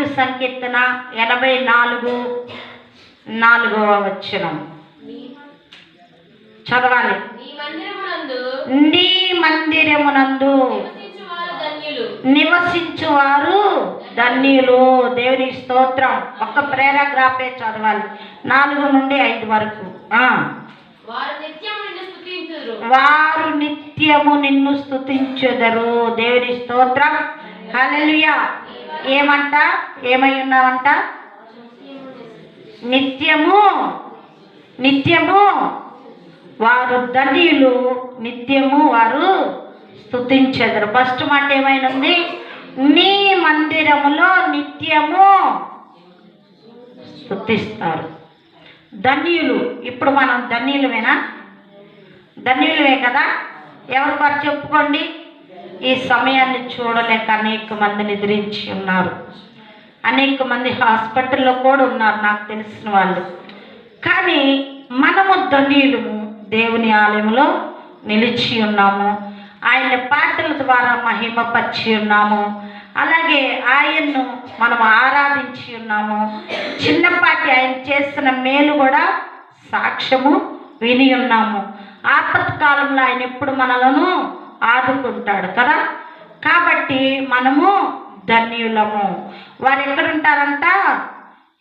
దావీదు సంకీర్తన 84:4వ వచనం చదవాలి. నీ మందిరమునందు నివసించువారు ధన్యులు. దేవుని స్తోత్రం. ఒక్క పారాగ్రాఫే చదవాలి, 4 నుండి 5 వరకు. వారు నిత్యము నిన్ను స్తుతించెదరు. దేవుని స్తోత్రం. హల్లెలూయా. ఏమంట? ఏమై ఉన్నావంట? నిత్యము వారు ధన్యులు, నిత్యము వారు స్తుతించెదరు. ఫస్ట్ మాట ఏమైనది? నీ మందిరములో నిత్యము స్తుతిస్తారు. ధన్యులు. ఇప్పుడు మనం ధన్యులమేనా? ధన్యులమే కదా. ఎవరి వారు చెప్పుకోండి. ఈ సమయాన్ని చూడలేక అనేక మంది నిద్రించి ఉన్నారు. అనేక మంది హాస్పిటల్లో కూడా ఉన్నారు, నాకు తెలిసిన వాళ్ళు. కానీ మనము ధన్యులము. దేవుని ఆలయంలో నిలిచి ఉన్నాము. ఆయన పాటల ద్వారా మహిమపరిచి ఉన్నాము. అలాగే ఆయన్ను మనం ఆరాధించి ఉన్నాము. చిన్నపాటి ఆయన చేసిన మేలు కూడా సాక్ష్యము విని ఉన్నాము. ఆపత్కాలంలో ఆయన ఎప్పుడు మనలను ఆదుకుంటాడు కదా. కాబట్టి మనము ధన్యులము. వారు ఎక్కడుంటారంట?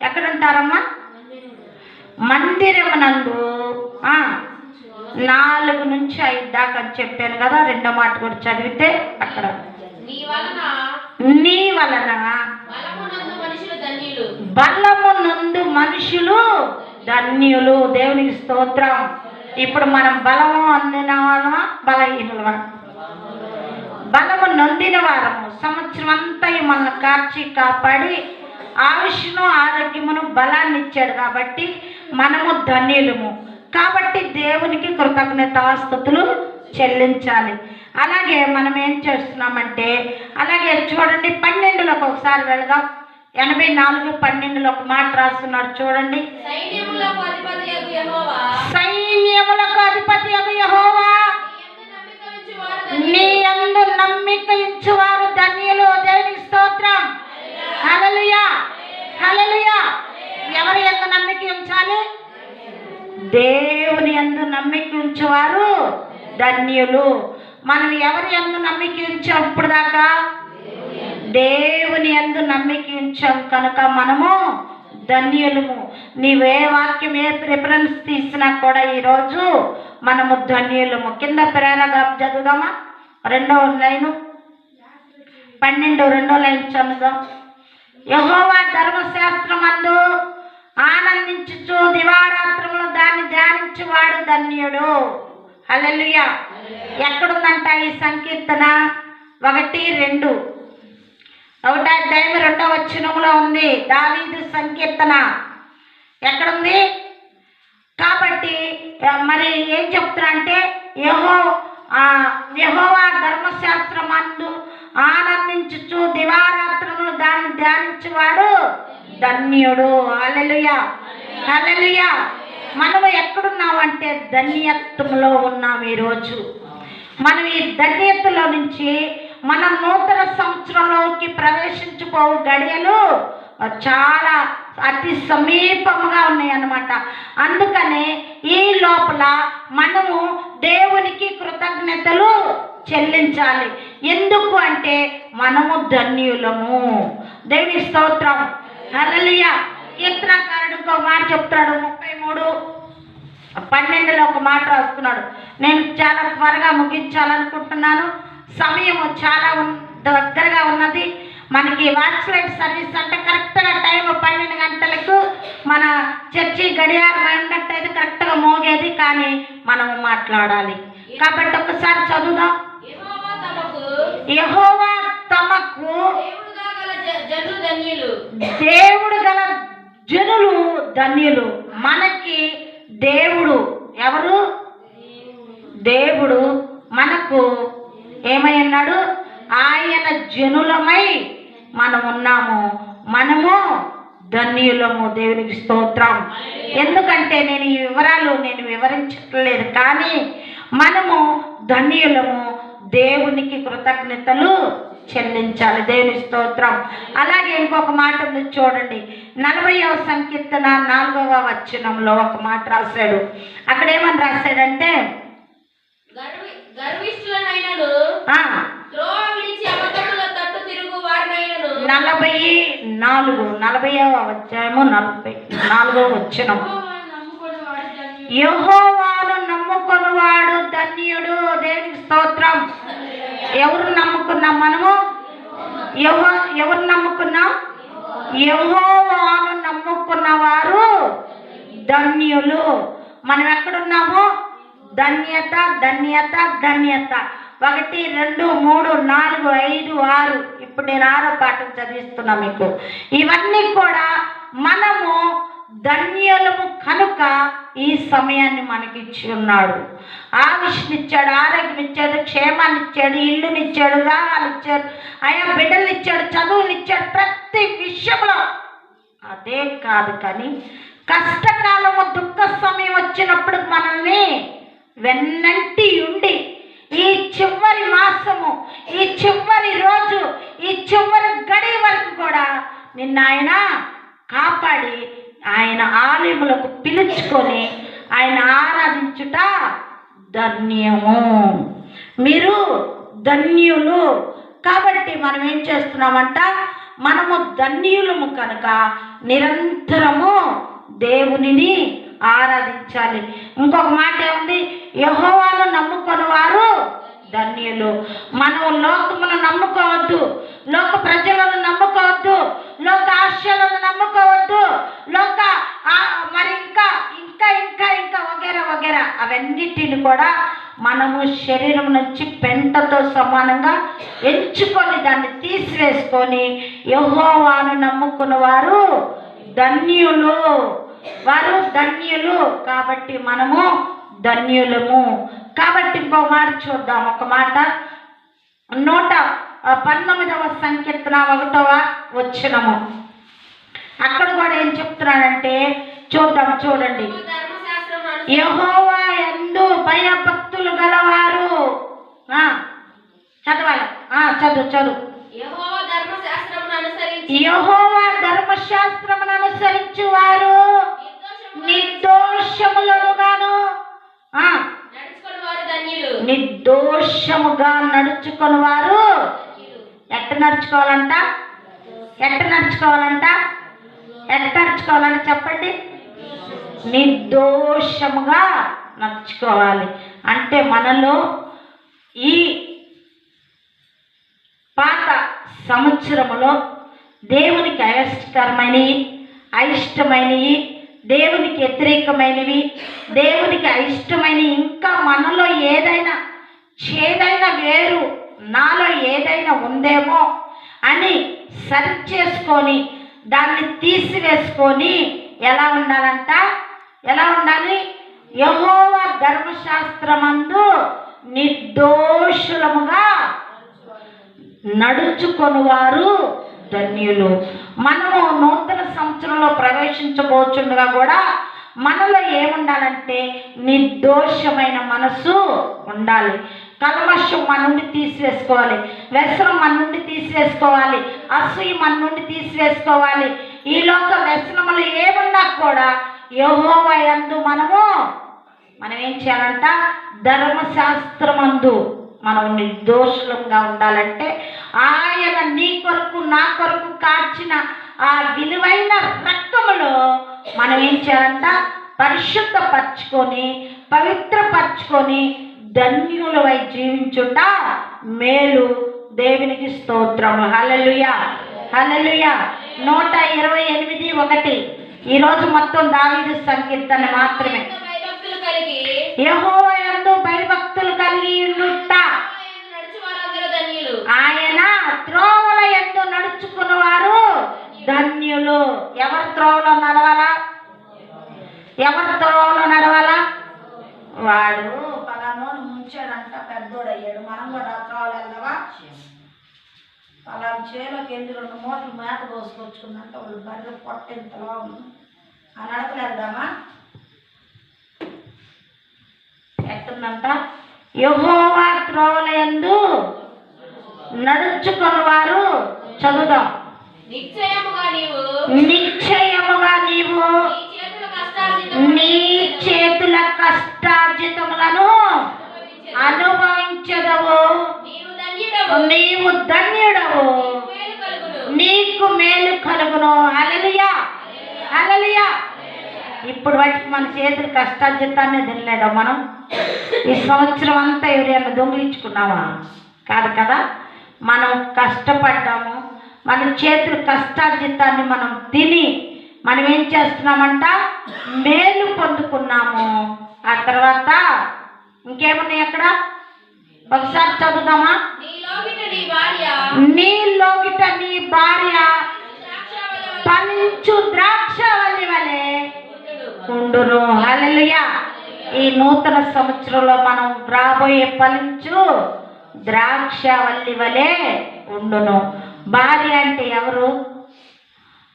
ఎక్కడుంటారమ్మా? మందిరమునందు 4 నుంచి 5 దాకా అని చెప్పాను కదా. రెండో మాట కూడా చదివితే అక్కడ నీ వలన బలమునందు మనుషులు ధన్యులు. దేవునికి స్తోత్రం. ఇప్పుడు మనం బలము అందిన వారమా బలహీనులమా? బలము నొందిన వారము. సంవత్సరం అంతా మనల్ని కాచి కాపాడి ఆయుష్ను ఆరోగ్యమును బలాన్ని ఇచ్చాడు కాబట్టి మనము ధన్యులము. కాబట్టి దేవునికి కృతజ్ఞతాస్తుతులు చెల్లించాలి. అలాగే మనం ఏం చేస్తున్నామంటే, అలాగే చూడండి 12లోకి ఒకసారి వెళదాం. 84:12 ఒక మాట రాస్తున్నాడు చూడండి. సైన్యములకు అధిపతియగు యెహోవా నీ యందు నమ్మిక ఉంచువారు ధన్యులు. దేవునికి స్తోత్రం. హల్లెలూయా, హల్లెలూయా. ఎవరి యందు నమ్మిక ఉంచాలి? దేవుని యందు నమ్మిక ఉంచువారు ధన్యులు. మనం ఎవరి యందు నమ్మిక ఉంచాం? ఇప్పుడు దాకా దేవుని యందు నమ్మిక ఉంచాం కనుక మనము ధన్యులము. నీవే వాక్యం ఏ ప్రిఫరెన్స్ తీసినా కూడా ఈరోజు మనము ధన్యులము. కింద పారాగ్రాఫ్ చదువుదామా? 2వ లైను 12 2వ లైన్ చదువుదాం. యెహోవా ధర్మశాస్త్రమందు ఆనందించుచు దివారాత్రములు దాన్ని ధ్యానించువాడు ధన్యుడు. హల్లెలూయా. ఎక్కడుందంట ఈ సంకీర్తన? 1-2 ఒకటో అధ్యాయం 2వ వచనంలో ఉంది. దావీదు సంకీర్తన ఎక్కడుంది? కాబట్టి మరి ఏం చెప్తున్నా అంటే, యెహోవా ధర్మశాస్త్రమందు ఆనందించుచు దివారాత్రములు దాన్ని ధ్యానించువాడు ధన్యుడు. హల్లెలూయా, హల్లెలూయా. మనము ఎక్కడున్నామంటే ధన్యత్వంలో ఉన్నాం. ఈరోజు మనం ఈ ధన్యతలో నుంచి మన నూతన సంవత్సరంలోకి ప్రవేశించిపోవు గడియలు చాలా అతి సమీపంగా ఉన్నాయి అన్నమాట. అందుకనే ఈ లోపల మనము దేవునికి కృతజ్ఞతలు చెల్లించాలి. ఎందుకు అంటే మనము ధన్యులము. దేవుని స్తోత్రం. హల్లెలూయా. కీర్తనకారుడు ఇంకో మాట చెప్తాడు. 33:12 ఒక మాట రాస్తున్నాడు. నేను చాలా త్వరగా ముగించాలనుకుంటున్నాను. సమయము చాలా దగ్గరగా ఉన్నది. మనకి వాచ్ లైట్ సర్వీస్ అంటే కరెక్ట్గా టైం 12 గంటలకు మన చర్చి గడియారం అయినట్టయితే కరెక్ట్గా మోగేది. కానీ మనము మాట్లాడాలి కాబట్టి ఒక్కసారి చదువుదాం. యెహోవా తమకు దేవుడు గల జనులు ధన్యులు. మనకి దేవుడు ఎవరు? దేవుడు మనకు ఏమై ఉన్నాడు? ఆయన జనులమై మనం ఉన్నాము. మనము ధన్యులము. దేవునికి స్తోత్రం. ఎందుకంటే నేను ఈ వివరాలు వివరించట్లేదు, కానీ మనము ధన్యులము. దేవునికి కృతజ్ఞతలు చెల్లించాలి. దేవుని స్తోత్రం. అలాగే ఇంకొక మాట ఉంది చూడండి, 40వ సంకీర్తన 4వ వచనంలో ఒక మాట రాశాడు. అక్కడ ఏమని రాశాడంటే, గర్విష్ఠులనైనను 40వ అధ్యాయము 44వ వచనం, యెహోవాను నమ్ముకొనువాడు ధన్యుడు. దేవునికి స్తోత్రం. ఎవరు నమ్ముకున్నాం మనము? ఎవరు నమ్ముకున్నాం? యెహోవాను నమ్ముకున్న వారు ధన్యులు. మనం ఎక్కడున్నాము? ధన్యత, ధన్యత, ధన్యత. 1, 2, 3, 4, 5, 6. ఇప్పుడు నేను 6వ పాఠం చదివిస్తున్నా మీకు. ఇవన్నీ కూడా మనము ధన్యులము కనుక ఈ సమయాన్ని మనకిచ్చి ఉన్నాడు. ఆయుష్నిచ్చాడు, ఆరోగ్యం ఇచ్చాడు, క్షేమాన్ని ఇచ్చాడు, ఇల్లునిచ్చాడు, వివాహాలు ఇచ్చాడు, ఆయా బిడ్డలు ఇచ్చాడు, చదువులు ఇచ్చాడు, ప్రతి విషయంలో. అదే కాదు కానీ కష్టకాలము దుఃఖ సమయం వచ్చినప్పుడు మనల్ని వెన్నంటి ఉండి ఈ చివరి మాసము, ఈ చివరి రోజు, ఈ చివరి గడి వరకు కూడా నిన్న ఆయన కాపాడి ఆయన ఆలయములకు పిలుచుకొని ఆయన ఆరాధించుట ధన్యము. మీరు ధన్యులు. కాబట్టి మనం ఏం చేస్తున్నామంట? మనము ధన్యులము కనుక నిరంతరము దేవునిని ఆరాధించాలి. ఇంకొక మాట ఏముంది? యెహోవాను నమ్ముకొని వారు ధన్యులు. మనం లోకమును నమ్ముకోవద్దు, లోక ప్రజలను నమ్ముకోవద్దు, లోక ఆశలను నమ్ముకోవద్దు, మరి ఇంకా ఇంకా ఇంకా ఇంకా వగేరా వగేరా అవన్నిటిని కూడా మనము శరీరం నుంచి పెంటతో సమానంగా ఎంచుకొని దాన్ని తీసివేసుకొని యెహోవాను నమ్ముకున్న వారు ధన్యులు. వారు ధన్యులు కాబట్టి మనము ధన్యులము. కాబట్టి ఇంకో మాట చూద్దాం. ఒక మాట 119వ సంకీర్తన 1వ వచనము. అక్కడ కూడా ఏం చెప్తున్నాడంటే చూద్దాం, చూడండి. యెహోవా యందు భయభక్తులు గలవారు చదవాలి. చదువు. యెహోవా ధర్మశాస్త్రమును అనుసరించు వారు నిర్దోషములుగాను నిర్దోషముగా నడుచుకుని వారు ఎట్ట నడుచుకోవాలంట? ఎట్ట నడుచుకోవాలంటే చెప్పండి. నిర్దోషముగా నడుచుకోవాలి. అంటే మనలో ఈ పాత సంవత్సరములో దేవునికి అయిష్టమైనవి, దేవునికి వ్యతిరేకమైనవి, దేవునికి అయిష్టమైనవి, ఇంకా మనలో ఏదైనా చేదైన వేరు నాలో ఏదైనా ఉందేమో అని సరి చేసుకొని దాన్ని తీసివేసుకొని ఎలా ఉండాలి? యెహోవా ధర్మశాస్త్రమందు నిర్దోషులముగా నడుచుకొని వారు ధన్యులు. మనము నూతన సంవత్సరంలో ప్రవేశించబోచుండగా కూడా మనలో ఏముండాలంటే నిర్దోషమైన మనసు ఉండాలి. కల్మషం మన నుండి తీసివేసుకోవాలి, వ్యసనం మన నుండి తీసివేసుకోవాలి, అసూయ మన నుండి తీసివేసుకోవాలి. ఈ లోక వ్యసనములు ఏమున్నా కూడా యెహోవా యందు మనం ఏం చేయాలంట? ధర్మశాస్త్రమందు మనం నిర్దోషులంగా ఉండాలంటే ఆయన నీ కొరకు నా కొరకు కార్చిన ఆ విలువైన రక్తములో మనం ఏం చేయాలంట? పరిశుద్ధపరచుకొని పవిత్రపరచుకొని ధన్యులవై జీవించుట మేలు. దేవునికి స్తోత్రము. హల్లెలూయా, హల్లెలూయా. 128:1. ఈరోజు మొత్తం దావీదు సంకీర్తన మాత్రమే. యెహోవా యందు భయభక్తులు కలిగి ఉండుట, ఆయన త్రోవల యందు నడుచుకున్న వారు ధన్యులు. ఎవరి త్రోవలో నడవాలా? వాడు పలానోని ముంచాడంట, పెద్దోడయ్యాడు. మనం కూడా త్రోవలు వెళ్దామా? పలానా చేలోకి వెళ్ళి 2 మూటలు మేత పోసుకొచ్చుకుందంట. వాళ్ళు బర్రె పొట్టెంతలో ఉంది. ఆ నడకలు వెళ్దామా? ఎట్టుందంట? యెహోవా త్రోవల యందు నడుచుకుని వారు చదువుదాం. నిశ్చయముగా నీవు నీ చేతుల కష్టార్జితములను అనుభవించదవు. నీవు ధన్యుడవు, నీకు మేలు కలుగును. హల్లెలూయా, హల్లెలూయా. ఇప్పుడు బట్టి మన చేతుల కష్టార్జితాన్ని తినలేదా మనం? ఈ సంవత్సరం అంతా ఎవరైనా దొంగిలించుకున్నావా? కాదు కదా. మనం కష్టపడ్డాము, మన చేతుల కష్టార్జితాన్ని మనం తిని మనం ఏం చేస్తున్నామంట? మేలు పొందుకున్నాము. ఆ తర్వాత ఇంకేమున్నాయి అక్కడ? ఒకసారి చదువుదామా? నీలోగిట నీ భార్య ఫలించు ద్రాక్షవల్లి వలె ఉండును. హల్లెలూయా. ఈ నూతన సంవత్సరంలో మనం రాబోయే ఫలించు ద్రాక్షవల్లి వలె ఉండును. భార్య అంటే ఎవరు?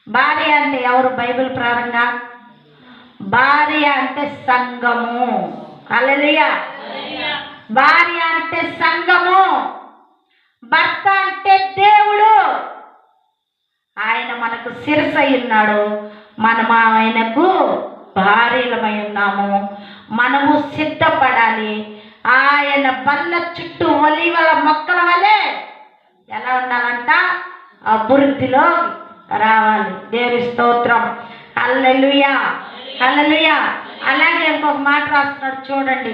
భార్య అంటే ఎవరు బైబిల్ ప్రకారంగా? భార్య అంటే సంఘము. హల్లెలూయా. భార్య అంటే సంఘము, భర్త అంటే దేవుడు. ఆయన మనకు శిరసై ఉన్నాడు, మనం ఆయనకు భార్యలమై ఉన్నాము. మనము సిద్ధపడాలి. ఆయన బల్ల చుట్టూ ఒలీవల మొక్కల వలె ఎలా ఉండాలంట? అభివృద్ధిలో రావాలి. దేవుని స్తోత్రం. హల్లెలూయా, హల్లెలూయా. అలాగే ఇంకొక మాట రాస్తున్నాడు చూడండి,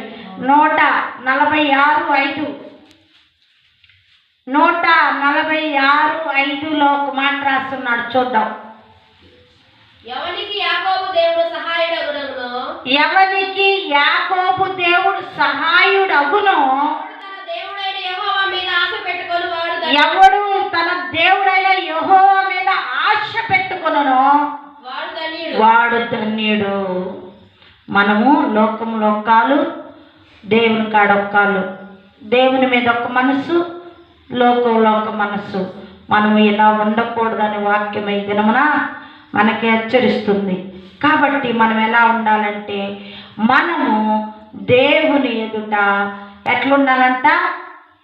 146:5. 146:5లో ఒక మాట రాస్తున్నాడు, చూద్దాం. ఎవనికి యాకోబు దేవుడు సహాయుడగును, ఎవనికి యాకోబు దేవుడు సహాయుడగును, ఎవడు తన దేవుడైన యెహోవా మీద ఆశ పెట్టుకొనును వాడు ధన్యుడు. మనము లోకంలో ఒక్కాలు, దేవుని కాడ ఒక్కాలు. దేవుని మీద ఒక మనసు, లోకంలో ఒక మనసు. మనము ఇలా ఉండకూడదని వాక్యం ఈ దినమున మనకి హెచ్చరిస్తుంది. కాబట్టి మనం ఎలా ఉండాలంటే, మనము దేవుని ఎదుట ఎట్లుండాలంట?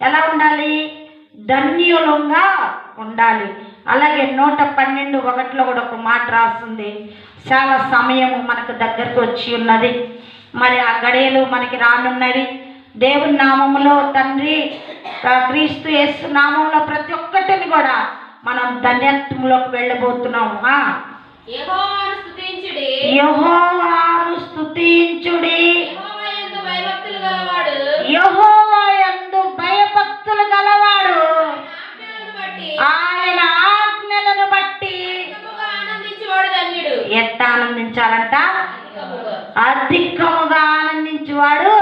ఎలా ఉండాలి? ధన్యులంగా ఉండాలి. అలాగే 112:1 కూడా ఒక మాట రాస్తుంది. చాలా సమయము మనకు దగ్గరకు వచ్చి ఉన్నది. మరి ఆ గడియలు మనకి రానున్నవి. దేవుని నామములో తండ్రి క్రీస్తు యేసు నామంలో ప్రతి ఒక్కటిని కూడా మనం ధన్యత్వంలోకి వెళ్ళబోతున్నాము. యెహోవాను స్తుతించుడి, యెహోవాను స్తుతించుడి. యెహోవా యందు భయభక్తులు గలవాడు ఆయన ఆజ్ఞలను బట్టి ఆనందించువాడు ధన్యుడు. ఎంత ఆనందించాలంట? అధికముగా ఆనందించువాడు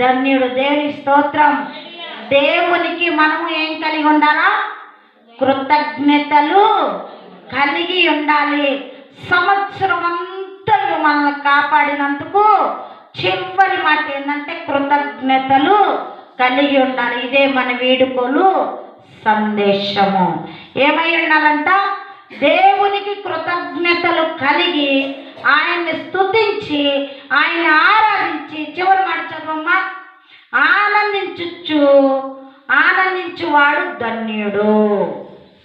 ధన్యుడు. దేవుని స్తోత్రం. దేవునికి మనము ఏం కలిగి ఉండాలా? కృతజ్ఞతలు కలిగి ఉండాలి. సంవత్సరం అంతా మనల్ని కాపాడినందుకు చివరి మాట ఏంటంటే కృతజ్ఞతలు కలిగి ఉండాలి. ఇదే మన వేడుకలు సందేశము. ఏమై ఉండాలంట? దేవునికి కృతజ్ఞతలు కలిగి ఆయన్ని స్తుతించి ఆయన ఆరాధించి, చివరి మాట చదవమ్మా, ఆనందించువాడు ధన్యుడు.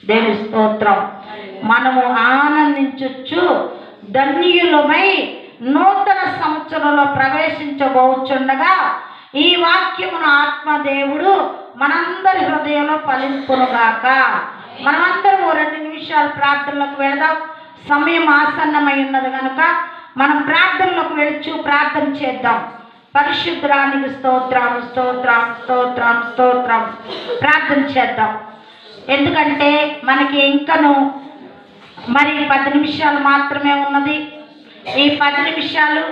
దేవుని స్తోత్రం. మనము ఆనందించు ధన్యులమై నూతన సంవత్సరంలో ప్రవేశించబోచుండగా ఈ వాక్యమును ఆత్మదేవుడు మనందరి హృదయంలో ఫలింపునుగాక. మనమందరం 2 నిమిషాలు ప్రార్థనలోకి వెళదాం. సమయం ఆసన్నమై ఉన్నది కనుక మనం ప్రార్థనలోకి వెళుచు ప్రార్థన చేద్దాం. పరిశుద్ధానికి స్తోత్రం, స్తోత్రం, స్తోత్రం, స్తోత్రం. ప్రార్థన చేద్దాం. ఎందుకంటే మనకి ఇంకను మరి 10 నిమిషాలు మాత్రమే ఉన్నది. ఈ 10 నిమిషాలు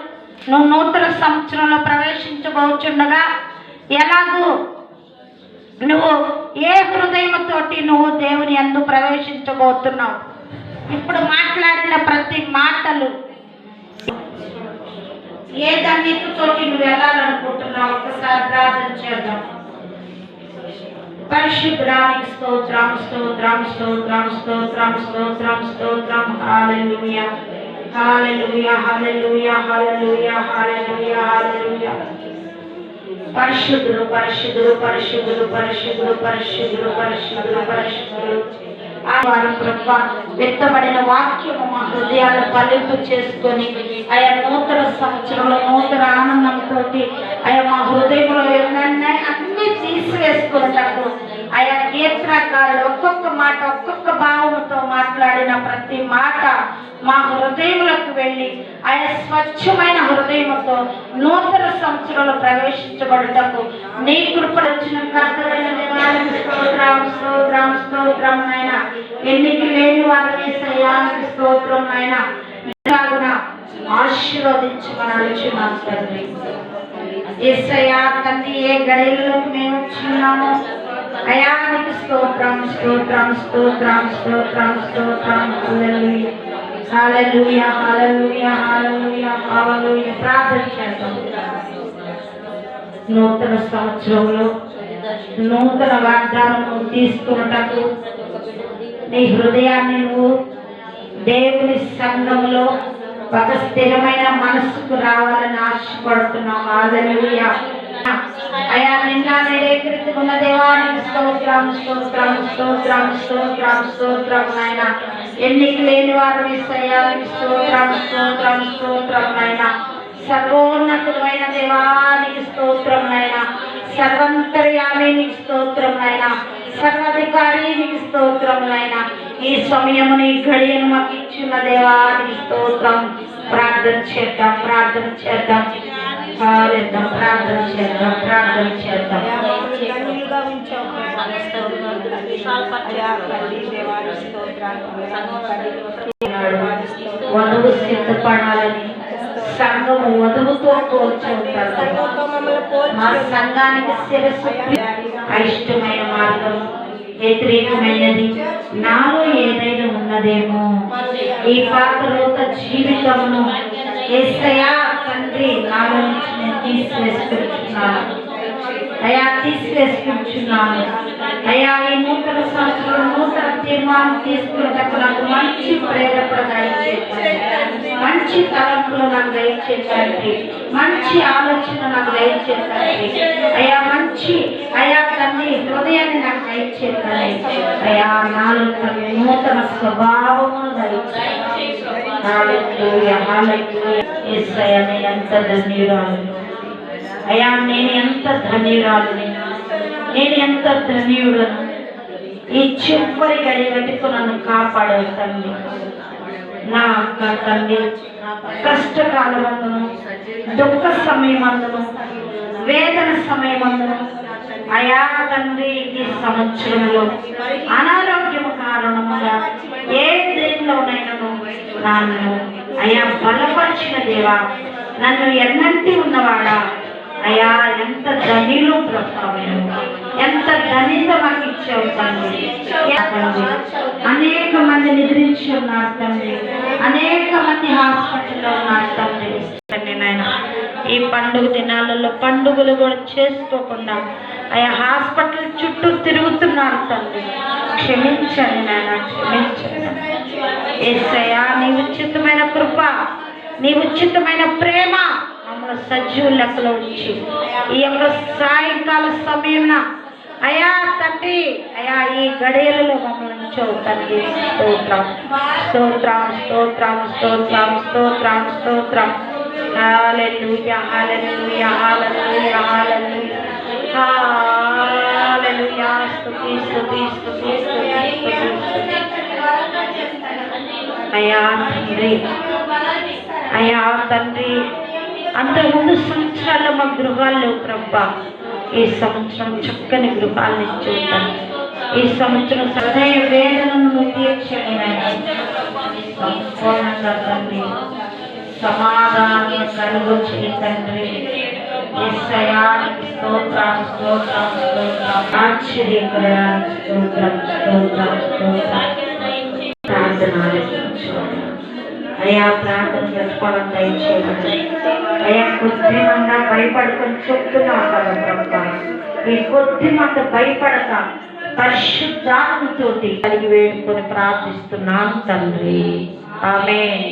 నువ్వు నూతన సంవత్సరంలో ప్రవేశించబోచుండగా ఎలాగూ నువ్వు ఏ హృదయంతోటి నువ్వు దేవుని యందు ప్రవేశించబోతున్నావు? ఇప్పుడు మాట్లాడిన ప్రతి మాటలు ఏ ధన్యతతోటి నువ్వు వెళ్ళాలనుకుంటున్నావు? ఒకసారి ప్రార్థన చేద్దాం. పరిశుద్ధానికి స్తోత్రం, స్తోత్రం, స్తోత్రం, స్తోత్రం, స్తోత్రం, స్తోత్రం. హల్లెలూయా, హల్లెలూయా, హల్లెలూయా, హల్లెలూయా, హల్లెలూయా, హల్లెలూయా. పరిశుద్ధుడు పరిశుద్ధుడు పరిశుద్ధుడు పరిశుద్ధుడు పరిశుద్ధుడు పరిశుద్ధుడు పరిశుద్ధుడు. వారి ప్రభ వ్యక్తపడిన వాక్యము మా హృదయాలను ఫలింపు చేసుకొని ఆయా నూతన సంవత్సరంలో నూతన ఆనందంతో ఆయా మా హృదయంలో ఏమన్నా అన్ని తీసివేసుకున్నట్టు ఆయా కీర్తనకారులు ఒక్కొక్క మాట ఒక్కొక్క భావంతో మాట్లాడిన ప్రతి మాట మా హృదయములకు వెళ్ళి ఆయా స్వచ్ఛమైన హృదయముతో నూతన సంవత్సరంలో ప్రవేశించబడుటకు నీ కృపడొచ్చిన కర్తమైన దేవానికి స్తోత్రం స్తోత్రం స్తోత్రం నాయన. ఎన్నిక లేని వారికి సయానికి స్తోత్రం నాయన. ఆశీర్వదించమని అడుగుచున్నాను తండ్రి. యేసయ్యా తండ్రి, ఏ గడియల్లోకి మేము వచ్చినాము అయానికి స్తోత్రం స్తోత్రం స్తోత్రం స్తోత్రం స్తోత్రం. హల్లెలూయా హల్లెలూయా హల్లెలూయా హల్లెలూయా. ప్రార్థన చేద్దాం. నూతన సంవత్సరంలో నూతన వాగ్దానము తీసుకున్నటకు నీ హృదయాన్ని నువ్వు దేవుని సంఘంలో ఒక స్థిరమైన మనసుకు రావాలని ఆశపడుతున్నాం. హల్లెలూయా. అయా నిన్న నేడేకృతికున్న దేవానికి స్తోత్రం స్తోత్రం స్తోత్రం స్తోత్రం స్తోత్రం నాయన. ఎన్నిక లేని వారు యేసయ్యానికి స్తోత్రం స్తోత్రం స్తోత్రం నాయన. సర్వోన్నతుడైన దేవానికి స్తోత్రం నాయన. సర్వంతర్యామినికి స్తోత్రం నాయన. సర్వాధికారికి స్తోత్రం నాయన. ఈ సమయముని గడియను మాకు ఇచ్చిన దేవానికి స్తోత్రం. ప్రార్థన చేద్దాం ప్రార్థన చేద్దాం ప్రార్థన చేద్దాం ప్రార్థన చేద్దాం. వధువు సిద్ధపడాలని సంఘము వధువుతో పోల్చుంటారు. మా సంఘానికి శిరస్సు అయిష్టమైన మార్గం వ్యతిరేకమైనది నాలో ఏదైనా ఉన్నదేమో. ఈ పాత్రలోత జీవితమును యేసయ్యా తండ్రి నాలో నుంచి నేను తీసివేసుకుంటున్నాను అయా, తీసివేసుకుంటున్నాను అయా. ఈ నూతన సంవత్సరం నూతన తీర్మానం తీసుకున్నప్పుడు నాకు మంచి ప్రేరేపణ దయచేయండి, మంచి తలంపులు నాకు దయచేయండి, మంచి ఆలోచన నాకు దయచేయండి అయా. మంచి అయా తండ్రి హృదయాన్ని నాకు దయచేయండి అయా. నాలో నూతన స్వభావమును దయచేయండి. హల్లెలూయా హల్లెలూయా. యేసయ్యా నేను ఎంత ధన్యురాలు అయా, నేను ఎంత ధన్యురాలని, నేను ఎంత ధన్యుడను. ఈ చివరి గడి పెట్టుకు నన్ను కాపాడే తండ్రి. నా అక్క తండ్రి కష్టకాలమందును దుఃఖ సమయమందును వేదన సమయమందును అయా తండ్రి ఈ సంవత్సరంలో అనారోగ్యము కారణముగా ఏ దేనిలోనైనాను నన్ను అయా బలపరిచిన దేవా, నన్ను ఎన్నంటి ఉన్నవాడా అయా. ఎంత ధనిలో ప్రభావం, ఎంత ధనిత మాకు ఇచ్చావు తండ్రి. అనేక మంది నిద్రించి ఉన్నారు తండ్రి, అనేక మంది హాస్పిటల్లో ఉన్నారు తండ్రి నాయన. ఈ పండుగ దినాలలో పండుగలు కూడా చేసుకోకుండా ఆయా హాస్పిటల్ చుట్టూ తిరుగుతున్నారు తండ్రి. క్షమించండి నాయన, క్షమించండి యేసయ్యా. నీ ఉచితమైన కృప, నీ ఉచితమైన ప్రేమ మమ్మల్ని సజీవ లెక్కలో ఉంచి ఈ యొక్క సాయంకాల సమయంలో అయా తండ్రి అయా ఈ గడియలలో మమ్మల్ని ఉంచావు తండ్రి. స్తోత్రం స్తోత్రం స్తోత్రం స్తోత్రం స్తోత్రం స్తోత్రం. హల్లెలూయా హల్లెలూయా హల్లెలూయా హల్లెలూయా హల్లెలూయా. స్తుతి స్తుతి స్తుతి స్తుతి అయా తండ్రి అయా తండ్రి. అంతకుముందు సంవత్సరాల్లో మా గృహాలు లేవు ప్రభా. ఈ సంవత్సరం చక్కని గృహాలను ఇచ్చేస్తాను. ఈ సంవత్సరం హృదయ వేదనను తీర్చండి సంపూర్ణంగా తండ్రి. సమాధానం కలుగు తండ్రి. యేసయ్యా స్తోత్రం స్తోత్రం స్తోత్రం. ఆశ్చర్యకరానికి స్తోత్రం స్తోత్రం స్తోత్రం. ప్రార్థన అయా, ప్రార్థన చేసుకోవడం దయచేయండి అయా. కొద్దిమంగా భయపడుకొని చెప్తున్నావు కదా ప్రభా. ఈ కొద్దిమంద భయపడక పరిశుద్ధాత్మతోటి కలిగి వేడుకొని ప్రార్థిస్తున్నాను తండ్రి. ఆమేన్.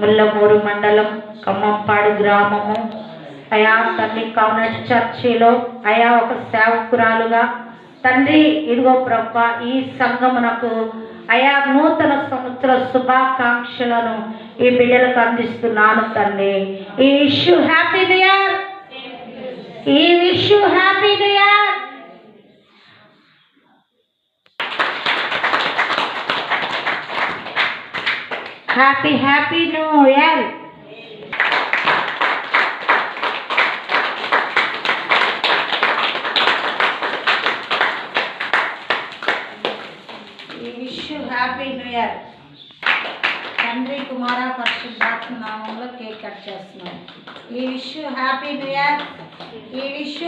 ముల్లమూరు మండలం ఖమ్మంపాడు గ్రామము అయా తండ్రి కాన్వెంట్ చర్చిలో అయా ఒక సేవకురాలుగా తండ్రి ఇదిగో ప్రభా ఈ సంఘమునకు అయా నూతన సంవత్సర శుభాకాంక్షలను ఈ బిడ్డలకు అందిస్తున్నాను తండ్రి. ఈ విష్ హ్యాపీ న్యూ ఇయర్, ఈ wish happy new year. Happy new year. ఈ విష్ హ్యాపీ న్యూ ఇయర్. తండ్రి కుమార పరిశుద్ధాత్మ నామంలో కేక్ కట్ చేస్తున్నాం. ఈ విష్ హ్యాపీ న్యూ ఇయర్. ఈ విష్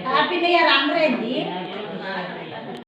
హ్యాపీ న్యూ ఇయర్. అందరేంది